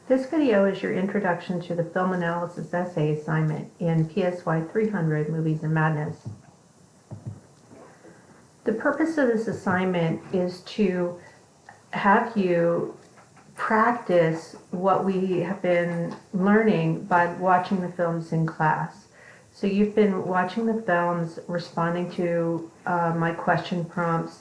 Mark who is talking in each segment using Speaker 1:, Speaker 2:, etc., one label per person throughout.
Speaker 1: This video is your introduction to the film analysis essay assignment in PSY 300 Movies and Madness. The purpose of this assignment is to have you practice what we have been learning by watching the films in class. So you've been watching the films, responding to my question prompts.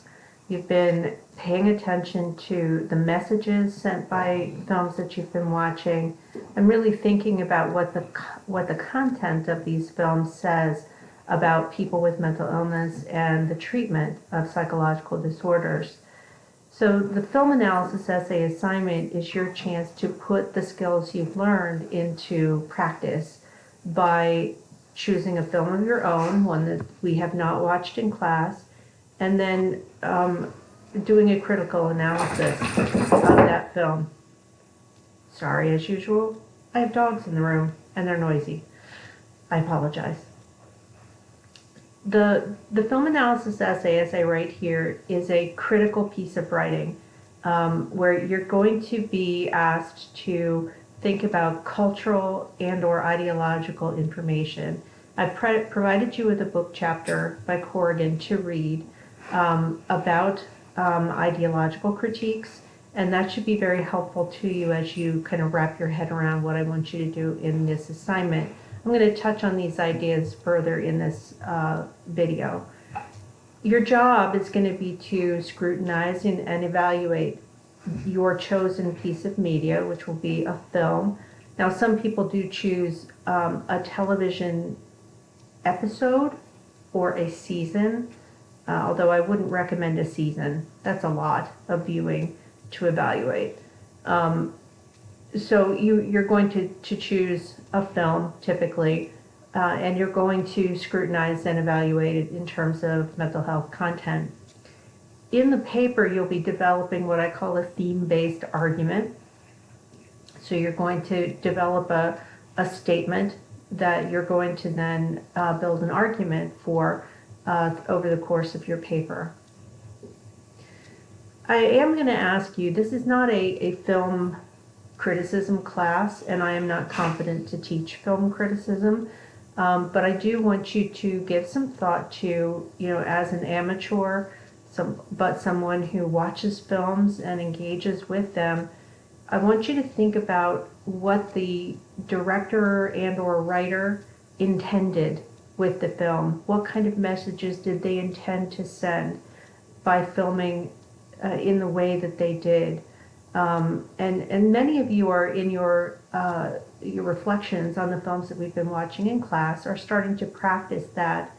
Speaker 1: You've been paying attention to the messages sent by films that you've been watching, and really thinking about what the content of these films says about people with mental illness and the treatment of psychological disorders. So the film analysis essay assignment is your chance to put the skills you've learned into practice by choosing a film of your own, one that we have not watched in class, and then doing a critical analysis of that film. Sorry, as usual, I have dogs in the room and they're noisy. I apologize. The film analysis essay, as I write here, is a critical piece of writing where you're going to be asked to think about cultural and or ideological information. I've provided you with a book chapter by Corrigan to read about ideological critiques, and that should be very helpful to you as you kind of wrap your head around what I want you to do in this assignment. I'm going to touch on these ideas further in this video. Your job is going to be to scrutinize and evaluate your chosen piece of media, which will be a film. Now, some people do choose a television episode or a season. Although I wouldn't recommend a season. That's a lot of viewing to evaluate. So you're going to choose a film typically, and you're going to scrutinize and evaluate it in terms of mental health content. In the paper, you'll be developing what I call a theme-based argument. So you're going to develop a statement that you're going to then build an argument for over the course of your paper. I am going to ask you, this is not a film criticism class, and I am not competent to teach film criticism, but I do want you to give some thought to, as an amateur, but someone who watches films and engages with them, I want you to think about what the director and or writer intended with the film. What kind of messages did they intend to send by filming in the way that they did? And many of you are in your reflections on the films that we've been watching in class are starting to practice that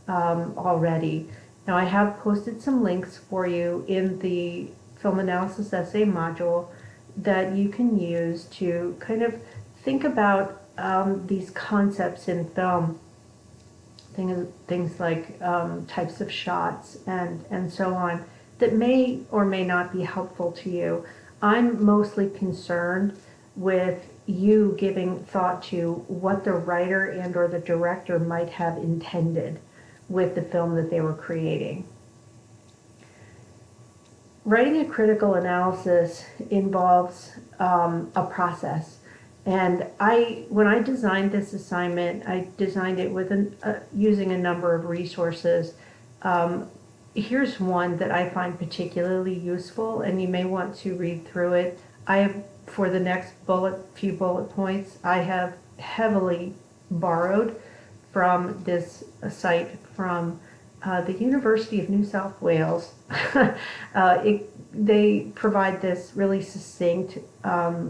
Speaker 1: already. Now, I have posted some links for you in the film analysis essay module that you can use to kind of think about these concepts in film. Things like types of shots and so on that may or may not be helpful to you. I'm mostly concerned with you giving thought to what the writer and or the director might have intended with the film that they were creating. Writing a critical analysis involves a process. And when I designed this assignment, I designed it with using a number of resources. Here's one that I find particularly useful, and you may want to read through it. For the next few bullet points, I have heavily borrowed from this site from the University of New South Wales. They provide this really succinct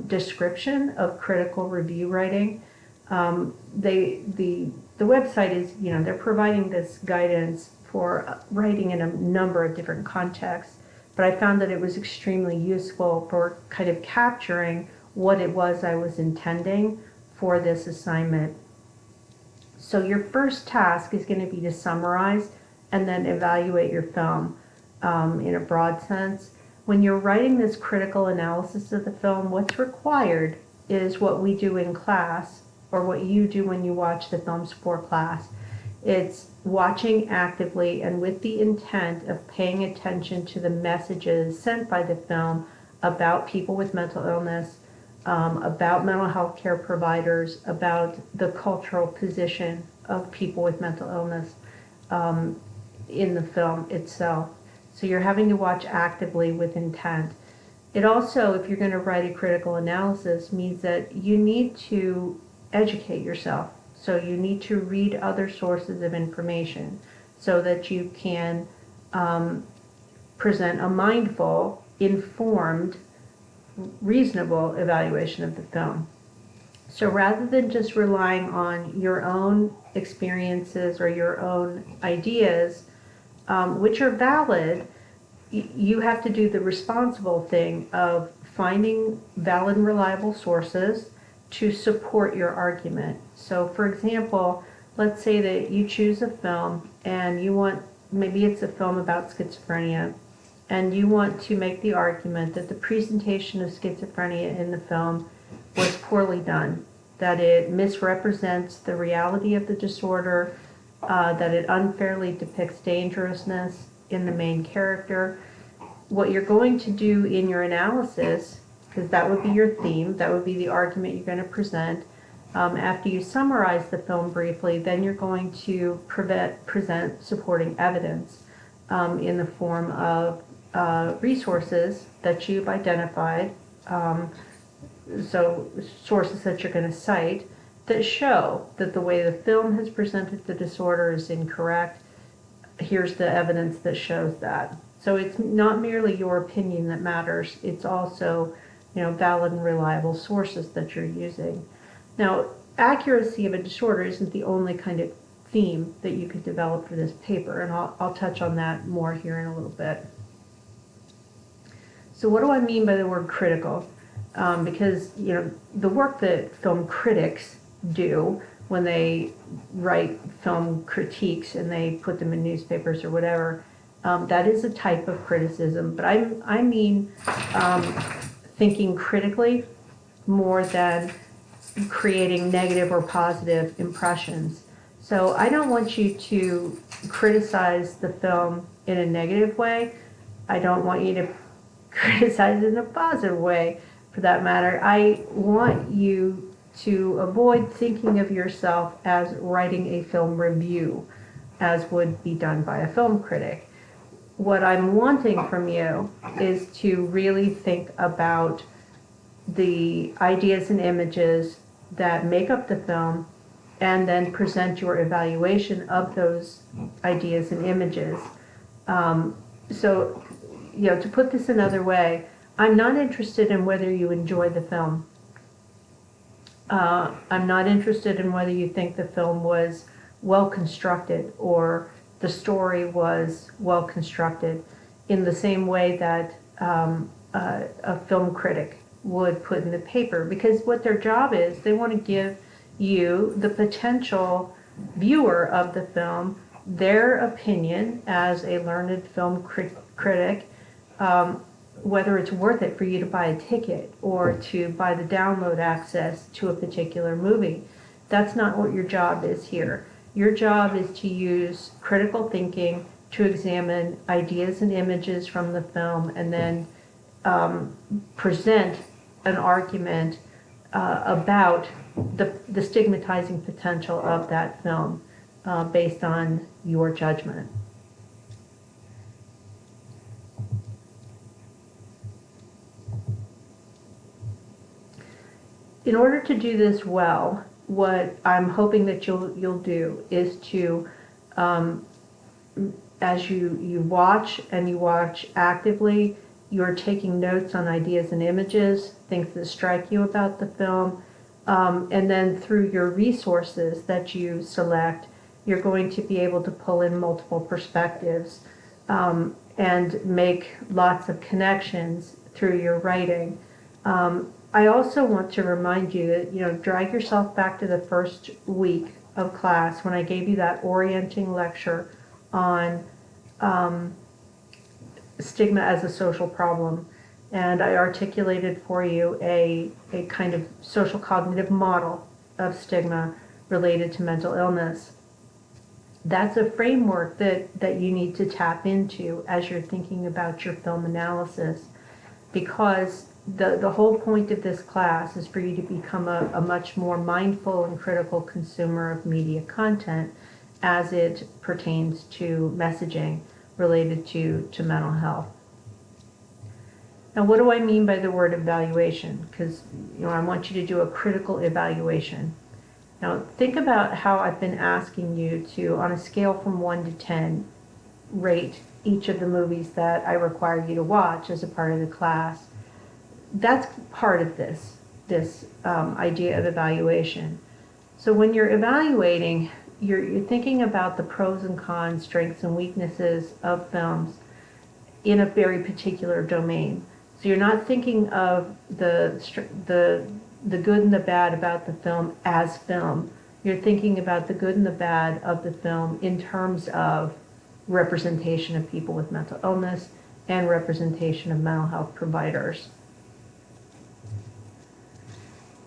Speaker 1: description of critical review writing. The website is, they're providing this guidance for writing in a number of different contexts, but I found that it was extremely useful for kind of capturing what it was I was intending for this assignment. So your first task is going to be to summarize and then evaluate your film in a broad sense. When you're writing this critical analysis of the film, what's required is what we do in class, or what you do when you watch the films for class. It's watching actively and with the intent of paying attention to the messages sent by the film about people with mental illness, about mental health care providers, about the cultural position of people with mental illness in the film itself. So you're having to watch actively with intent. It also, if you're going to write a critical analysis, means that you need to educate yourself. So you need to read other sources of information so that you can present a mindful, informed, reasonable evaluation of the film. So rather than just relying on your own experiences or your own ideas, which are valid, you have to do the responsible thing of finding valid and reliable sources to support your argument. So for example, let's say that you choose a film and you want, maybe it's a film about schizophrenia, and you want to make the argument that the presentation of schizophrenia in the film was poorly done, that it misrepresents the reality of the disorder, that it unfairly depicts dangerousness in the main character. What you're going to do in your analysis, because that would be your theme, that would be the argument you're going to present, after you summarize the film briefly, then you're going to present supporting evidence in the form of resources that you've identified, so sources that you're going to cite that show that the way the film has presented the disorder is incorrect. Here's the evidence that shows that. So it's not merely your opinion that matters, it's also, valid and reliable sources that you're using. Now, accuracy of a disorder isn't the only kind of theme that you could develop for this paper, and I'll touch on that more here in a little bit. So what do I mean by the word critical? Because, the work that film critics do when they write film critiques and they put them in newspapers or whatever, that is a type of criticism. But I mean thinking critically more than creating negative or positive impressions. So I don't want you to criticize the film in a negative way. I don't want you to criticize it in a positive way, for that matter. I want you to avoid thinking of yourself as writing a film review, as would be done by a film critic. What I'm wanting from you is to really think about the ideas and images that make up the film, and then present your evaluation of those ideas and images. So, to put this another way, I'm not interested in whether you enjoy the film. I'm not interested in whether you think the film was well constructed or the story was well constructed in the same way that a film critic would put in the paper, because what their job is, they want to give you, the potential viewer of the film, their opinion as a learned film critic, whether it's worth it for you to buy a ticket or to buy the download access to a particular movie. That's not what your job is here. Your job is to use critical thinking to examine ideas and images from the film, and then present an argument about the stigmatizing potential of that film based on your judgment. In order to do this well, what I'm hoping that you'll do is to, as you watch and you watch actively, you're taking notes on ideas and images, things that strike you about the film, and then through your resources that you select, you're going to be able to pull in multiple perspectives and make lots of connections through your writing. I also want to remind you that, drag yourself back to the first week of class when I gave you that orienting lecture on stigma as a social problem. And I articulated for you a kind of social cognitive model of stigma related to mental illness. That's a framework that you need to tap into as you're thinking about your film analysis, because the whole point of this class is for you to become a much more mindful and critical consumer of media content as it pertains to messaging related to mental health. Now, what do I mean by the word evaluation? Because, I want you to do a critical evaluation. Now, think about how I've been asking you to, on a scale from 1 to 10, rate each of the movies that I require you to watch as a part of the class. That's part of this idea of evaluation. So when you're evaluating, you're thinking about the pros and cons, strengths and weaknesses of films in a very particular domain. So you're not thinking of the good and the bad about the film as film. You're thinking about the good and the bad of the film in terms of representation of people with mental illness and representation of mental health providers.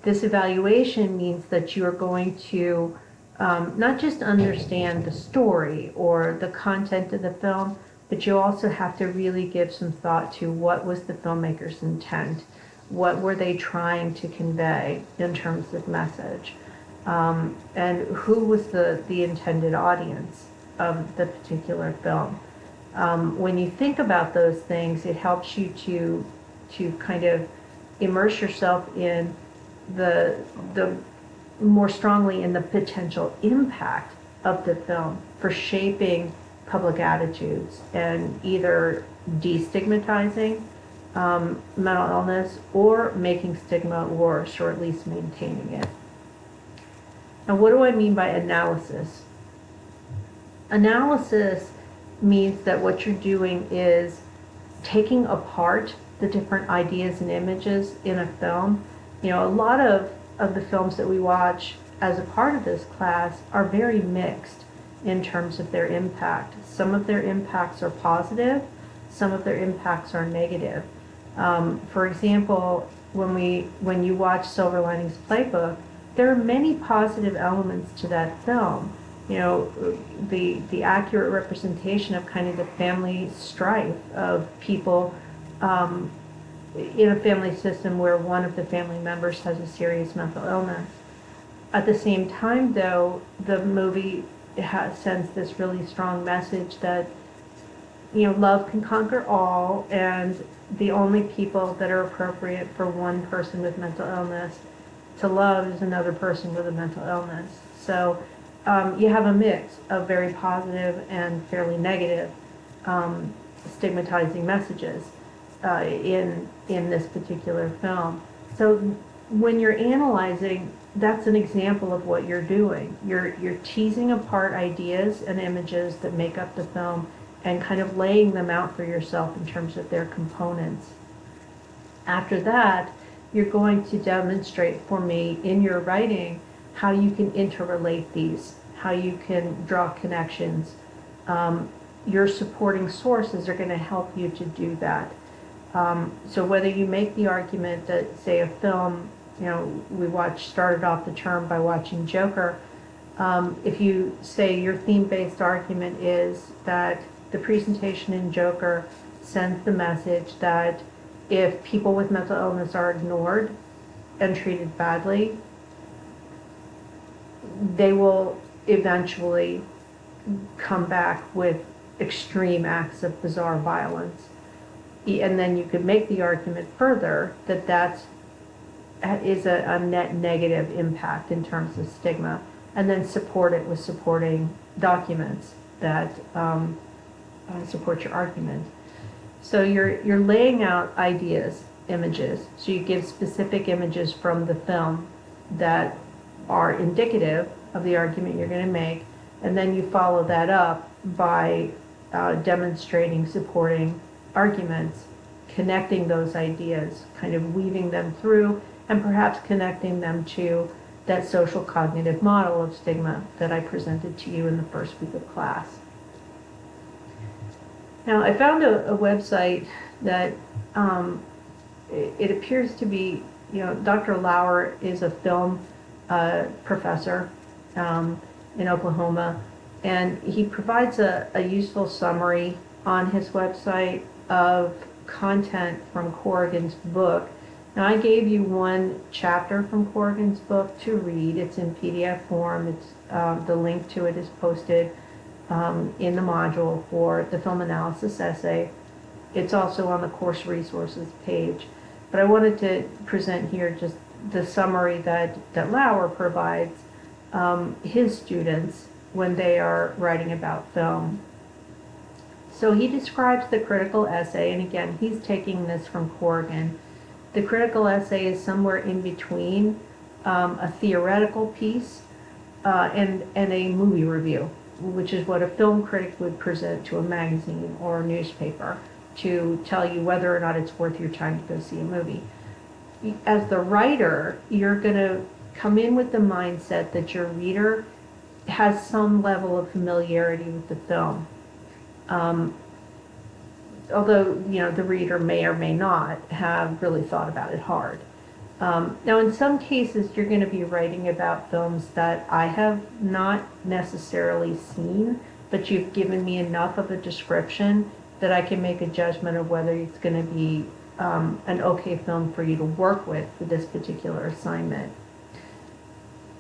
Speaker 1: This evaluation means that you are going to not just understand the story or the content of the film, but you also have to really give some thought to what was the filmmaker's intent. What were they trying to convey in terms of message? And who was the intended audience of the particular film? When you think about those things, it helps you to kind of immerse yourself in the more strongly in the potential impact of the film for shaping public attitudes and either destigmatizing mental illness or making stigma worse, or at least maintaining it. Now, what do I mean by analysis? Analysis means that what you're doing is taking apart the different ideas and images in a film. A lot of the films that we watch as a part of this class are very mixed in terms of their impact. Some of their impacts are positive, some of their impacts are negative. For example, when you watch Silver Linings Playbook, there are many positive elements to that film. The accurate representation of kind of the family strife of people in a family system where one of the family members has a serious mental illness. At the same time, though, the movie sends this really strong message that love can conquer all, and the only people that are appropriate for one person with mental illness to love is another person with a mental illness. So you have a mix of very positive and fairly negative stigmatizing messages in this particular film. So when you're analyzing, that's an example of what you're doing. You're teasing apart ideas and images that make up the film and kind of laying them out for yourself in terms of their components. After that, you're going to demonstrate for me in your writing how you can interrelate these, how you can draw connections. Your supporting sources are going to help you to do that. So whether you make the argument that, say, a film, we started off the term by watching Joker, if you say your theme-based argument is that the presentation in Joker sends the message that if people with mental illness are ignored and treated badly, they will eventually come back with extreme acts of bizarre violence. And then you could make the argument further that is a net negative impact in terms of stigma, and then support it with supporting documents that support your argument. So you're laying out ideas, images. So you give specific images from the film that are indicative of the argument you're going to make, and then you follow that up by demonstrating supporting arguments, connecting those ideas, kind of weaving them through, and perhaps connecting them to that social cognitive model of stigma that I presented to you in the first week of class. Now, I found a website that it appears to be, Dr. Lauer is a film professor in Oklahoma, and he provides a useful summary on his website of content from Corrigan's book Now, I gave you one chapter from Corrigan's book to read. It's in PDF form. It's the link to it is posted in the module for the film analysis essay. It's also on the course resources page. But I wanted to present here just the summary that Lauer provides his students when they are writing about film. So he describes the critical essay, and again, he's taking this from Corrigan. The critical essay is somewhere in between a theoretical piece and a movie review, which is what a film critic would present to a magazine or a newspaper to tell you whether or not it's worth your time to go see a movie. As the writer, you're going to come in with the mindset that your reader has some level of familiarity with the film. Although, the reader may or may not have really thought about it hard. Now, in some cases, you're going to be writing about films that I have not necessarily seen, but you've given me enough of a description that I can make a judgment of whether it's going to be an okay film for you to work with for this particular assignment.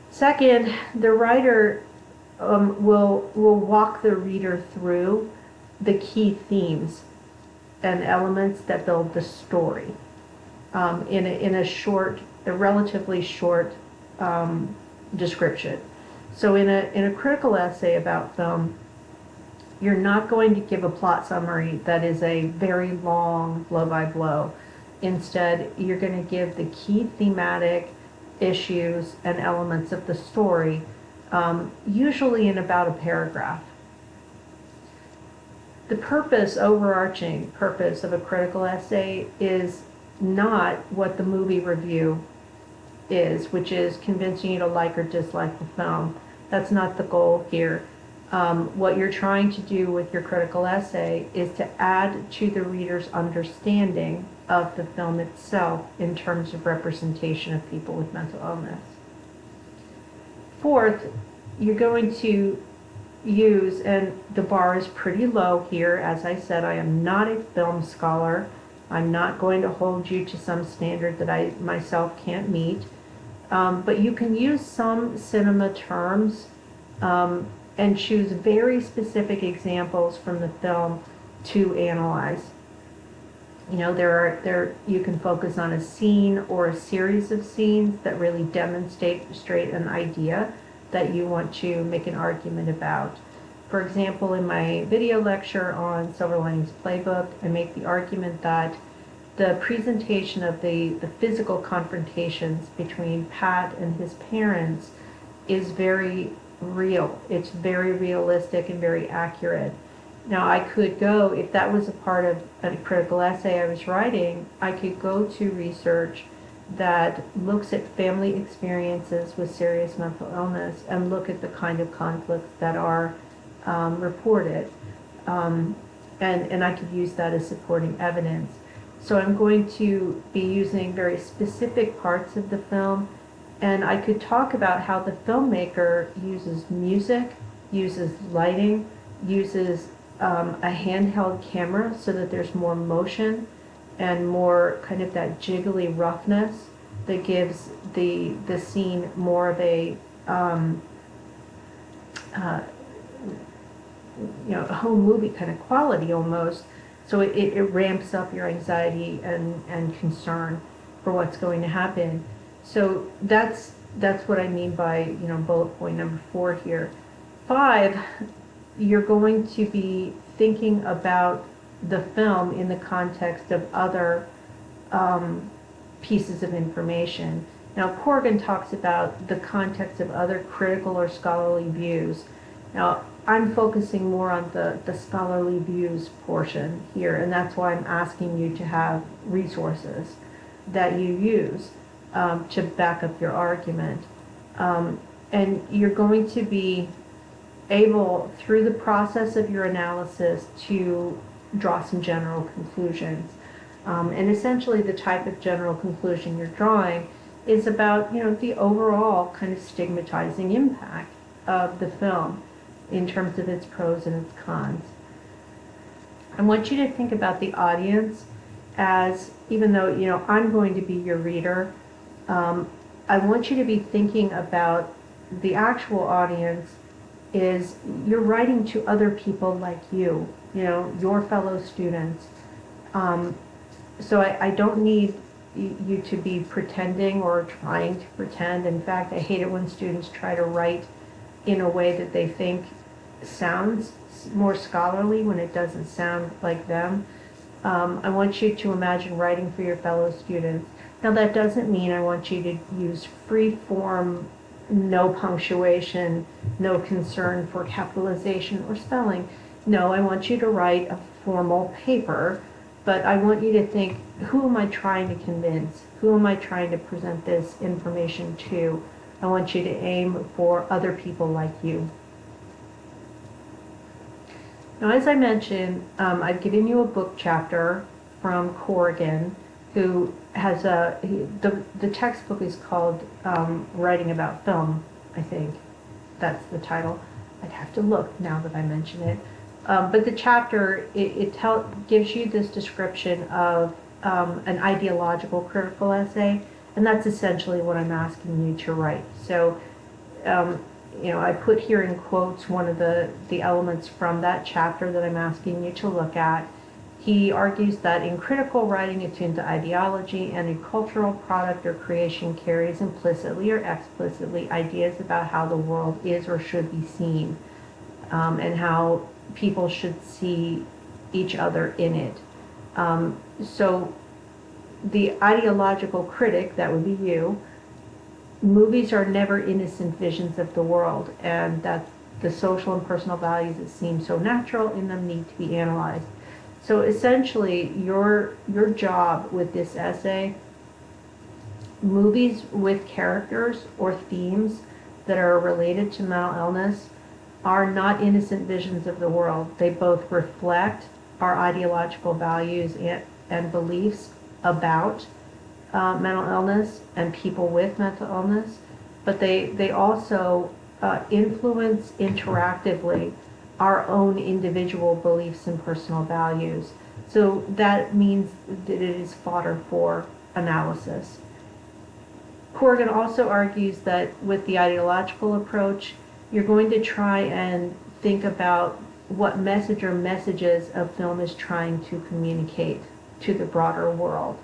Speaker 1: Second, the writer will walk the reader through the key themes and elements that build the story in a relatively short description. So in a critical essay about film, you're not going to give a plot summary that is a very long blow by blow. Instead, you're going to give the key thematic issues and elements of the story, usually in about a paragraph. The overarching purpose of a critical essay is not what the movie review is, which is convincing you to like or dislike the film. That's not the goal here. What you're trying to do with your critical essay is to add to the reader's understanding of the film itself in terms of representation of people with mental illness. Fourth, you're going to use, and the bar is pretty low here, as I said, I am not a film scholar. I'm not going to hold you to some standard that I myself can't meet. But you can use some cinema terms and choose very specific examples from the film to analyze. You can focus on a scene or a series of scenes that really demonstrate an idea that you want to make an argument about. For example, in my video lecture on Silver Linings Playbook, I make the argument that the presentation of the physical confrontations between Pat and his parents is very real. It's very realistic and very accurate. Now, I could go, if that was a part of a critical essay I was writing, I could go to research that looks at family experiences with serious mental illness and look at the kind of conflicts that are reported. And I could use that as supporting evidence. So I'm going to be using very specific parts of the film, and I could talk about how the filmmaker uses music, uses lighting, uses a handheld camera so that there's more motion and more kind of that jiggly roughness that gives the scene more of a home movie kind of quality almost. So it ramps up your anxiety and concern for what's going to happen. So that's what I mean by bullet point number 4 here. 5, you're going to be thinking about the film in the context of other pieces of information. Now, Corrigan talks about the context of other critical or scholarly views. Now, I'm focusing more on the scholarly views portion here, and that's why I'm asking you to have resources that you use to back up your argument. And you're going to be able, through the process of your analysis, to draw some general conclusions. And essentially the type of general conclusion you're drawing is about, the overall kind of stigmatizing impact of the film in terms of its pros and its cons. I want you to think about the audience as, even though, I'm going to be your reader, I want you to be thinking about the actual audience is you're writing to other people like your fellow students. So I don't need you to be pretending or trying to pretend. In fact, I hate it when students try to write in a way that they think sounds more scholarly when it doesn't sound like them. I want you to imagine writing for your fellow students. Now that doesn't mean I want you to use free form, no punctuation, no concern for capitalization or spelling. No, I want you to write a formal paper, but I want you to think, who am I trying to convince? Who am I trying to present this information to? I want you to aim for other people like you. Now, as I mentioned, I've given you a book chapter from Corrigan, who has the textbook is called Writing About Film, I think. That's the title. I'd have to look now that I mention it. But the chapter, it gives you this description of an ideological critical essay, and that's essentially what I'm asking you to write. So, I put here in quotes one of the elements from that chapter that I'm asking you to look at. He argues that in critical writing attuned to ideology, any cultural product or creation carries implicitly or explicitly ideas about how the world is or should be seen, and how people should see each other in it. So the ideological critic, that would be you, movies are never innocent visions of the world, and that the social and personal values that seem so natural in them need to be analyzed. So essentially, your job with this essay, movies with characters or themes that are related to mental illness are not innocent visions of the world. They both reflect our ideological values and beliefs about mental illness and people with mental illness, but they also influence interactively our own individual beliefs and personal values. So that means that it is fodder for analysis. Corrigan also argues that with the ideological approach, you're going to try and think about what message or messages a film is trying to communicate to the broader world.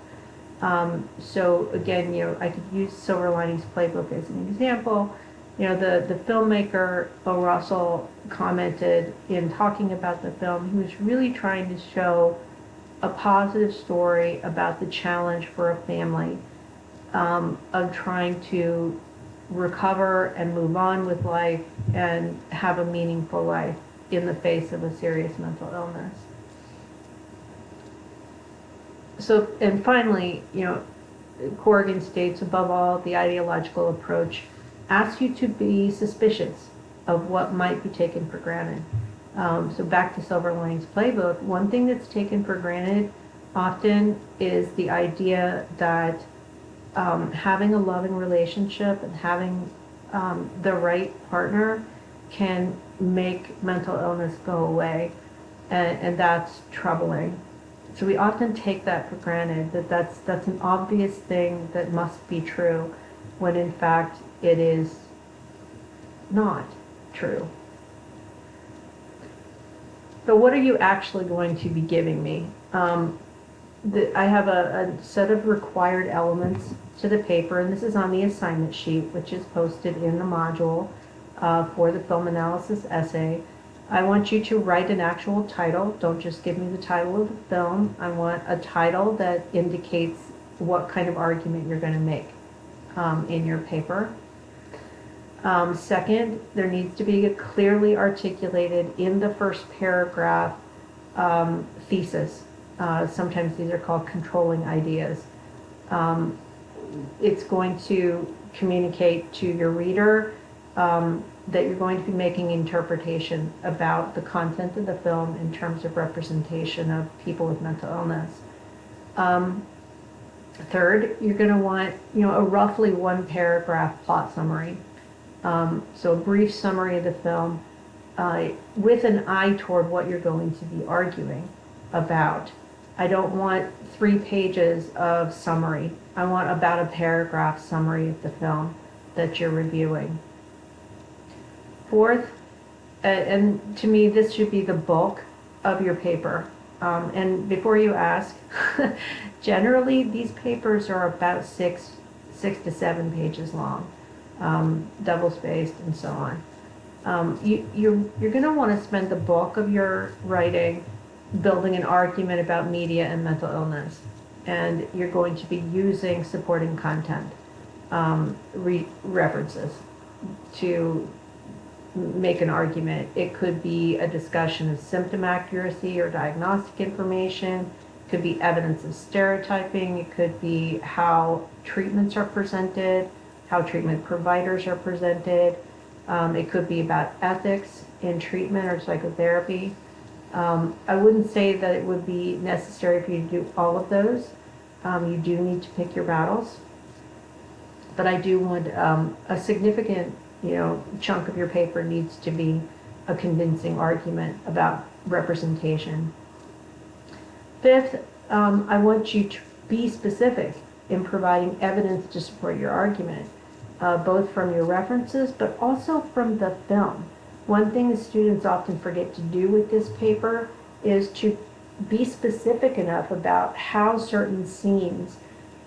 Speaker 1: So again, I could use Silver Linings Playbook as an example. The filmmaker, O. Russell, commented in talking about the film, he was really trying to show a positive story about the challenge for a family of trying to recover and move on with life and have a meaningful life in the face of a serious mental illness. So, and finally, Corrigan states, above all, the ideological approach asks you to be suspicious of what might be taken for granted. So back to Silver Linings Playbook, one thing that's taken for granted often is the idea that having a loving relationship and having the right partner can make mental illness go away, and that's troubling. So we often take that for granted, that's an obvious thing that must be true, when in fact it is not true. So what are you actually going to be giving me? I have a set of required elements to the paper, and this is on the assignment sheet, which is posted in the module for the film analysis essay. I want you to write an actual title. Don't just give me the title of the film. I want a title that indicates what kind of argument you're going to make in your paper. Second, there needs to be a clearly articulated in the first paragraph thesis. Sometimes these are called controlling ideas. It's going to communicate to your reader that you're going to be making interpretation about the content of the film in terms of representation of people with mental illness. Third, you're going to want a roughly one paragraph plot summary. So a brief summary of the film with an eye toward what you're going to be arguing about. I don't want 3 pages of summary. I want about a paragraph summary of the film that you're reviewing. Fourth, and to me this should be the bulk of your paper. And before you ask, generally these papers are about 6 to 7 pages long, double-spaced and so on. You're going to want to spend the bulk of your writing building an argument about media and mental illness, and you're going to be using supporting content, references to make an argument. It could be a discussion of symptom accuracy or diagnostic information. It could be evidence of stereotyping. It could be how treatments are presented, how treatment providers are presented. It could be about ethics in treatment or psychotherapy. I wouldn't say that it would be necessary for you to do all of those. You do need to pick your battles. But I do want a significant chunk of your paper needs to be a convincing argument about representation. Fifth, I want you to be specific in providing evidence to support your argument, both from your references but also from the film. One thing the students often forget to do with this paper is to be specific enough about how certain scenes,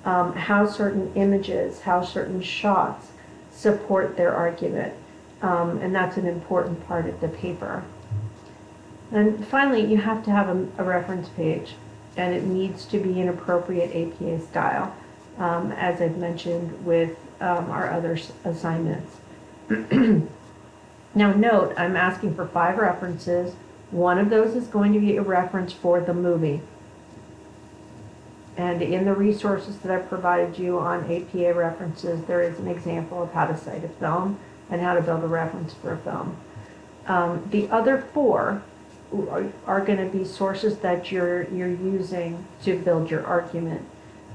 Speaker 1: how certain images, how certain shots support their argument. And that's an important part of the paper. And finally, you have to have a reference page, and it needs to be an appropriate APA style, as I've mentioned with our other assignments. Now note, I'm asking for 5 references. One of those is going to be a reference for the movie. And in the resources that I've provided you on APA references, there is an example of how to cite a film and how to build a reference for a film. The other 4 are going to be sources that you're using to build your argument.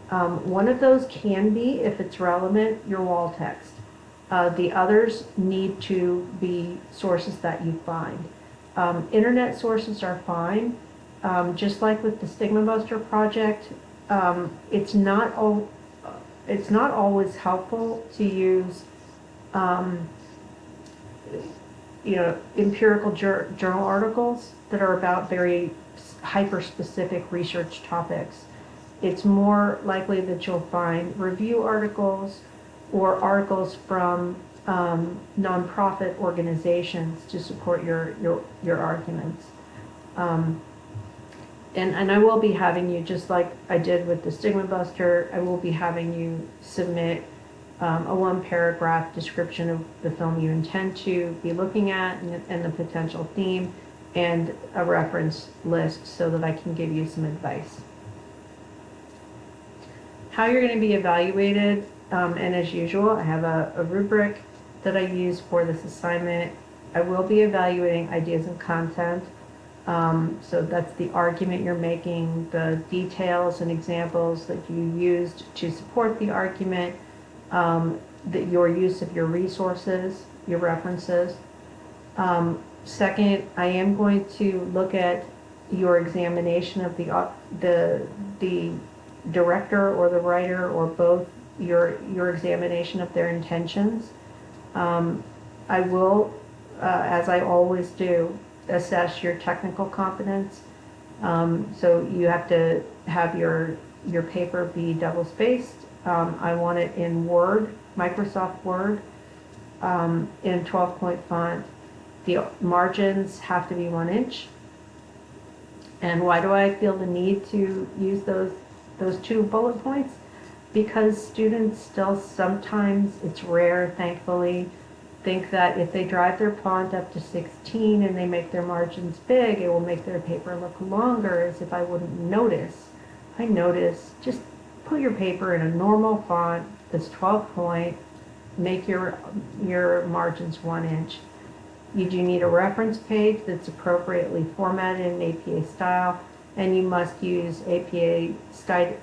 Speaker 1: One of those can be, if it's relevant, your wall text. The others need to be sources that you find. Internet sources are fine. Just like with the Stigma Buster project, it's not always helpful to use empirical journal articles that are about very hyper-specific research topics. It's more likely that you'll find review articles or articles from nonprofit organizations to support your arguments. And I will be having you, just like I did with the Stigma Buster, I will be having you submit a 1-paragraph description of the film you intend to be looking at and the potential theme, and a reference list so that I can give you some advice. How you're going to be evaluated, and as usual, I have a rubric that I use for this assignment. I will be evaluating ideas and content. So that's the argument you're making, the details and examples that you used to support the argument, your use of your resources, your references. Second, I am going to look at your examination of the director or the writer, or both, your examination of their intentions. I will, as I always do, assess your technical competence. So you have to have your paper be double-spaced. I want it in Word, Microsoft Word, in 12-point font. The margins have to be 1 inch. And why do I feel the need to use those 2 bullet points? Because students still sometimes, it's rare, thankfully, think that if they drive their font up to 16 and they make their margins big, it will make their paper look longer, as if I wouldn't notice. I notice. Just put your paper in a normal font that's 12-point, make your margins 1 inch. You do need a reference page that's appropriately formatted in APA style, and you must use APA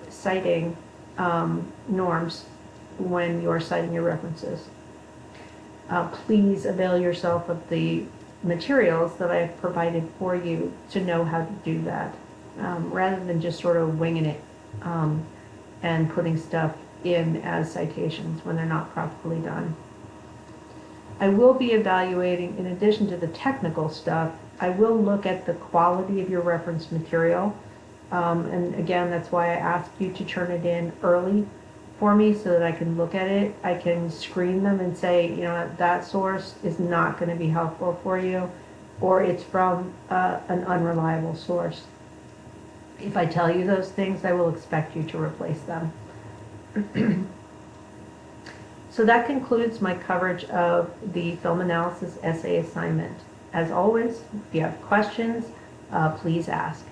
Speaker 1: citing norms when you're citing your references. Please avail yourself of the materials that I have provided for you to know how to do that. rather than just sort of winging it and putting stuff in as citations when they're not properly done. I will be evaluating, in addition to the technical stuff, I will look at the quality of your reference material. And again, that's why I ask you to turn it in early for me so that I can look at it. I can screen them and say, you know, that source is not going to be helpful for you, or it's from an unreliable source. If I tell you those things, I will expect you to replace them. So that concludes my coverage of the film analysis essay assignment. As always, if you have questions, please ask.